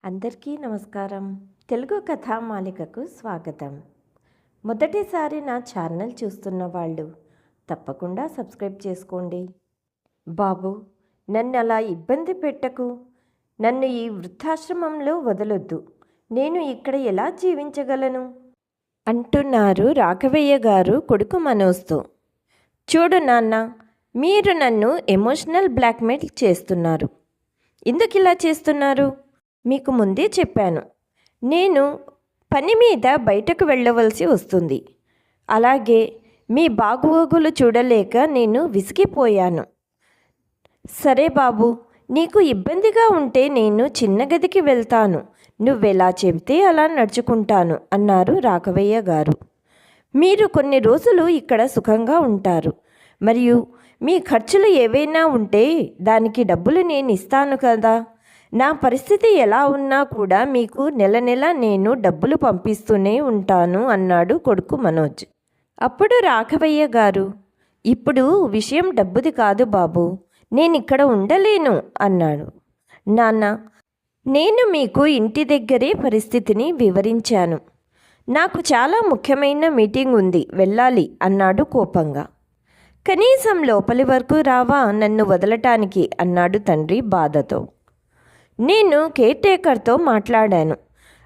అందరికీ నమస్కారం. తెలుగు కథామాలికకు స్వాగతం. మొదటిసారి నా ఛానల్ చూస్తున్న వాళ్ళు తప్పకుండా సబ్స్క్రైబ్ చేసుకోండి. బాబు, నన్ను అలా ఇబ్బంది పెట్టకు. నన్ను ఈ వృద్ధాశ్రమంలో వదలొద్దు. నేను ఇక్కడ ఎలా జీవించగలను అంటున్నారు రాఘవయ్య గారు కొడుకు మనోజ్తో. చూడు నాన్న, మీరు నన్ను ఎమోషనల్ బ్లాక్మెయిల్ చేస్తున్నారు. ఎందుకు ఇలా చేస్తున్నారు? మీకు ముందే చెప్పాను, నేను పని మీద బయటకు వెళ్ళవలసి వస్తుంది. అలాగే మీ బాగోగులు చూడలేక నేను విసిగిపోయాను. సరే బాబు, నీకు ఇబ్బందిగా ఉంటే నేను చిన్న గదికి వెళ్తాను. నువ్వెలా చెబితే అలా నడుచుకుంటాను అన్నారు రాఘవయ్య గారు. మీరు కొన్ని రోజులు ఇక్కడ సుఖంగా ఉంటారు. మరియు మీ ఖర్చులు ఏవైనా ఉంటే దానికి డబ్బులు నేను ఇస్తాను కదా. నా పరిస్థితి ఎలా ఉన్నా కూడా మీకు నెల నెల నేను డబ్బులు పంపిస్తూనే ఉంటాను అన్నాడు కొడుకు మనోజ్. అప్పుడు రాఘవయ్య గారు, ఇప్పుడు విషయం డబ్బుది కాదు బాబు, నేను ఇక్కడ ఉండలేను అన్నాడు. నాన్న, నేను మీకు ఇంటి దగ్గరే పరిస్థితిని వివరించాను. నాకు చాలా ముఖ్యమైన మీటింగ్ ఉంది, వెళ్ళాలి అన్నాడు కోపంగా. కనీసం లోపలి వరకు రావా నన్ను వదలటానికి అన్నాడు తండ్రి బాధతో. నేను కేర్ టేకర్తో మాట్లాడాను.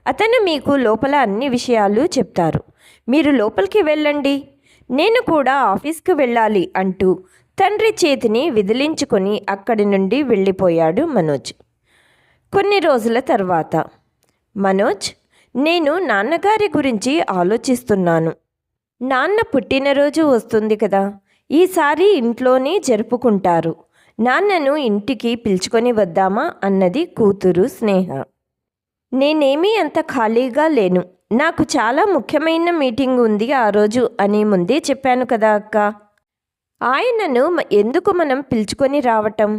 అతను మీకు లోపల అన్ని విషయాలు చెప్తారు. మీరు లోపలికి వెళ్ళండి, నేను కూడా ఆఫీస్కి వెళ్ళాలి అంటూ తండ్రి చేతిని విదిలించుకొని అక్కడి నుండి వెళ్ళిపోయాడు మనోజ్. కొన్ని రోజుల తర్వాత, మనోజ్, నేను నాన్నగారి గురించి ఆలోచిస్తున్నాను. నాన్న పుట్టినరోజు వస్తుంది కదా, ఈసారి ఇంట్లోనే జరుపుకుంటారు. నాన్నను ఇంటికి పిలుచుకొని వద్దామా అన్నది కూతురు స్నేహ. నేనేమీ అంత ఖాళీగా లేను, నాకు చాలా ముఖ్యమైన మీటింగ్ ఉంది ఆ రోజు అని ముందే చెప్పాను కదా అక్క. ఆయనను ఎందుకు మనం పిలుచుకొని రావటం?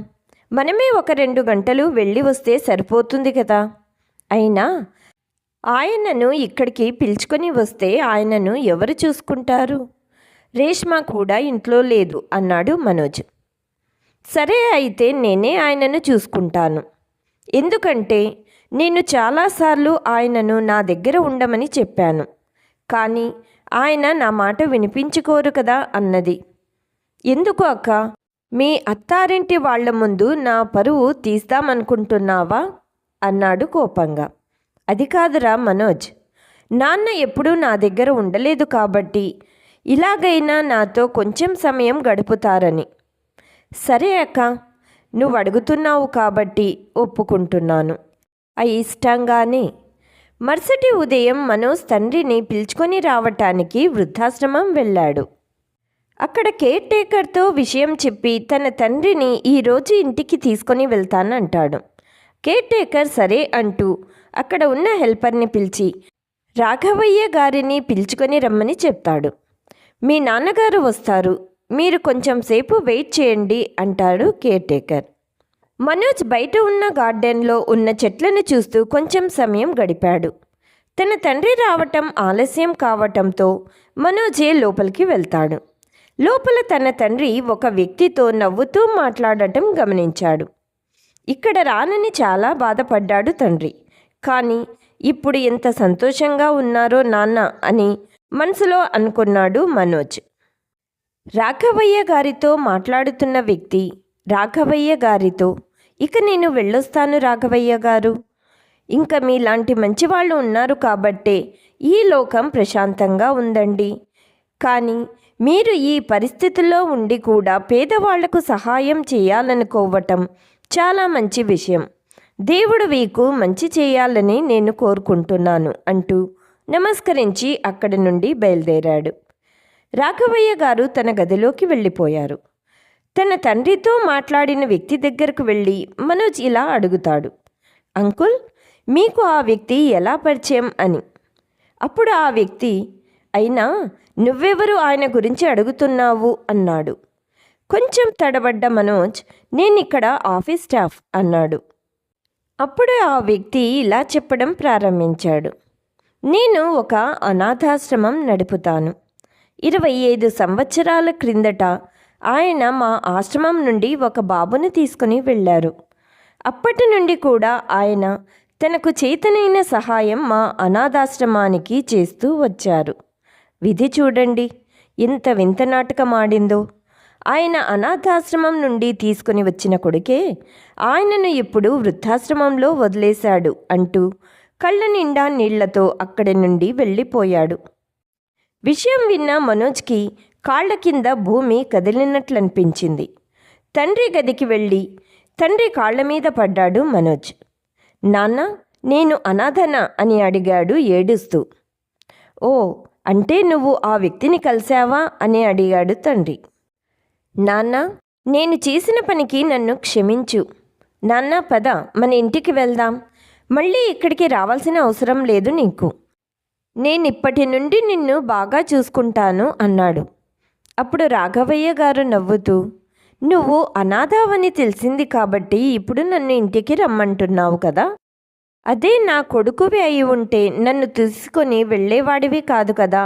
మనమే ఒక 2 గంటలు వెళ్ళి వస్తే సరిపోతుంది కదా. అయినా ఆయనను ఇక్కడికి పిలుచుకొని వస్తే ఆయనను ఎవరు చూసుకుంటారు? రేష్మ కూడా ఇంట్లో లేదు అన్నాడు మనోజ్. సరే, అయితే నేనే ఆయనను చూసుకుంటాను. ఎందుకంటే నేను చాలాసార్లు ఆయనను నా దగ్గర ఉండమని చెప్పాను. కానీ ఆయన నా మాట వినిపించుకోరు కదా అన్నది. ఎందుకు అక్క? మీ అత్తారింటి వాళ్ల ముందు నా పరువు తీస్తామనుకుంటున్నావా అన్నాడు కోపంగా. అది కాదురా మనోజ్, నాన్న ఎప్పుడూ నా దగ్గర ఉండలేదు కాబట్టి ఇలాగైనా నాతో కొంచెం సమయం గడుపుతారని. సరే అక్క, నువ్వు అడుగుతున్నావు కాబట్టి ఒప్పుకుంటున్నాను. ఇష్టంగానే మరుసటి ఉదయం మనోజ్ తండ్రిని పిలుచుకొని రావటానికి వృద్ధాశ్రమం వెళ్ళాడు. అక్కడ కేర్ టేకర్తో విషయం చెప్పి తన తండ్రిని ఈరోజు ఇంటికి తీసుకొని వెళ్తానంటాడు. కేర్ టేకర్ సరే అంటూ అక్కడ ఉన్న హెల్పర్ని పిలిచి రాఘవయ్య గారిని పిలుచుకొని రమ్మని చెప్తాడు. మీ నాన్నగారు వస్తారు, మీరు కొంచెం సేపు వెయిట్ చేయండి అంటాడు కేర్ టేకర్. మనోజ్ బయట ఉన్న గార్డెన్లో ఉన్న చెట్లను చూస్తూ కొంచెం సమయం గడిపాడు. తన తండ్రి రావటం ఆలస్యం కావటంతో మనోజే లోపలికి వెళ్తాడు. లోపల తన తండ్రి ఒక వ్యక్తితో నవ్వుతూ మాట్లాడటం గమనించాడు. ఇక్కడ రానని చాలా బాధపడ్డాడు తండ్రి. కానీ ఇప్పుడు ఎంత సంతోషంగా ఉన్నారో నాన్న అని మనసులో అనుకున్నాడు మనోజ్. రాఘవయ్య గారితో మాట్లాడుతున్న వ్యక్తి రాఘవయ్య గారితో, ఇక నేను వెళ్ళొస్తాను రాఘవయ్య గారు. ఇంకా మీలాంటి మంచివాళ్ళు ఉన్నారు కాబట్టే ఈ లోకం ప్రశాంతంగా ఉందండి. కానీ మీరు ఈ పరిస్థితుల్లో ఉండి కూడా పేదవాళ్లకు సహాయం చేయాలనుకోవటం చాలా మంచి విషయం. దేవుడు మీకు మంచి చేయాలని నేను కోరుకుంటున్నాను అంటూ నమస్కరించి అక్కడి నుండి బయలుదేరాడు. రాఘవయ్య గారు తన గదిలోకి వెళ్ళిపోయారు. తన తండ్రితో మాట్లాడిన వ్యక్తి దగ్గరకు వెళ్ళి మనోజ్ ఇలా అడుగుతాడు, అంకుల్, మీకు ఆ వ్యక్తి ఎలా పరిచయం అని. అప్పుడు ఆ వ్యక్తి, అయినా నువ్వెవరు ఆయన గురించి అడుగుతున్నావు అన్నాడు. కొంచెం తడబడ్డ మనోజ్, నేనిక్కడ ఆఫీస్ స్టాఫ్ అన్నాడు. అప్పుడు ఆ వ్యక్తి ఇలా చెప్పడం ప్రారంభించాడు, నేను ఒక అనాథాశ్రమం నడుపుతాను. 25 సంవత్సరాల క్రిందట ఆయన మా ఆశ్రమం నుండి ఒక బాబుని తీసుకుని వెళ్ళారు. అప్పటి నుండి కూడా ఆయన తనకు చేతనైన సహాయం మా అనాథాశ్రమానికి చేస్తూ వచ్చారు. విధి చూడండి ఎంత వింత నాటకం ఆడిందో. ఆయన అనాథాశ్రమం నుండి తీసుకుని వచ్చిన కొడుకే ఆయనను ఇప్పుడు వృద్ధాశ్రమంలో వదిలేశాడు అంటూ కళ్ళ నిండా నీళ్లతో అక్కడి నుండి వెళ్ళిపోయాడు. విషయం విన్న మనోజ్కి కాళ్ల కింద భూమి కదిలినట్లనిపించింది. తండ్రి గదికి వెళ్ళి తండ్రి కాళ్ల మీద పడ్డాడు మనోజ్. నాన్న, నేను అనాథనా అని అడిగాడు ఏడుస్తూ. ఓ, అంటే నువ్వు ఆ వ్యక్తిని కలిశావా అని అడిగాడు తండ్రి. నాన్న, నేను చేసిన పనికి నన్ను క్షమించు. నాన్న, పద మన ఇంటికి వెళ్దాం. మళ్ళీ ఇక్కడికి రావాల్సిన అవసరం లేదు నీకు. నేనిప్పటి నుండి నిన్ను బాగా చూసుకుంటాను అన్నాడు. అప్పుడు రాఘవయ్య గారు నవ్వుతూ, నువ్వు అనాథావని తెలిసింది కాబట్టి ఇప్పుడు నన్ను ఇంటికి రమ్మంటున్నావు కదా. అదే నా కొడుకువి అయి ఉంటే నన్ను తీసుకొని వెళ్ళేవాడివి కాదు కదా.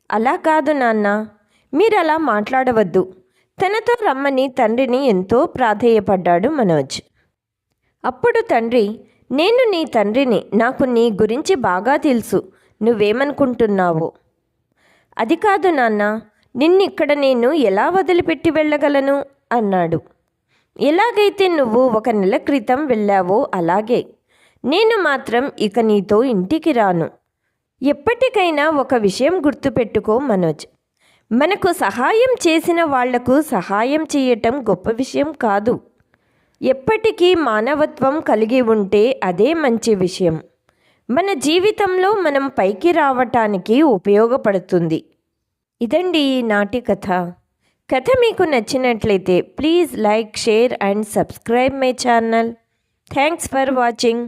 అలా కాదు నాన్న, మీరలా మాట్లాడవద్దు. తనతో రమ్మని తండ్రిని ఎంతో ప్రాధేయపడ్డాడు మనోజ్. అప్పుడు తండ్రి, నేను నీ తండ్రిని, నాకు నీ గురించి బాగా తెలుసు. నువ్వేమనుకుంటున్నావో. అది కాదు నాన్న, నిన్నిక్కడ నేను ఎలా వదిలిపెట్టి వెళ్ళగలను అన్నాడు. ఎలాగైతే నువ్వు 1 నెల క్రితం వెళ్ళావో అలాగే నేను మాత్రం ఇక నీతో ఇంటికి రాను. ఎప్పటికైనా ఒక విషయం గుర్తుపెట్టుకో మనోజ్, మనకు సహాయం చేసిన వాళ్లకు సహాయం చేయటం గొప్ప విషయం కాదు. ఎప్పటికీ మానవత్వం కలిగి ఉంటే అదే మంచి విషయం. మన జీవితంలో మనం పైకి రావటానికి ఉపయోగపడుతుంది. ఇదండి ఈనాటి కథ. కథ మీకు నచ్చినట్లయితే please like, share and subscribe my channel. Thanks for watching.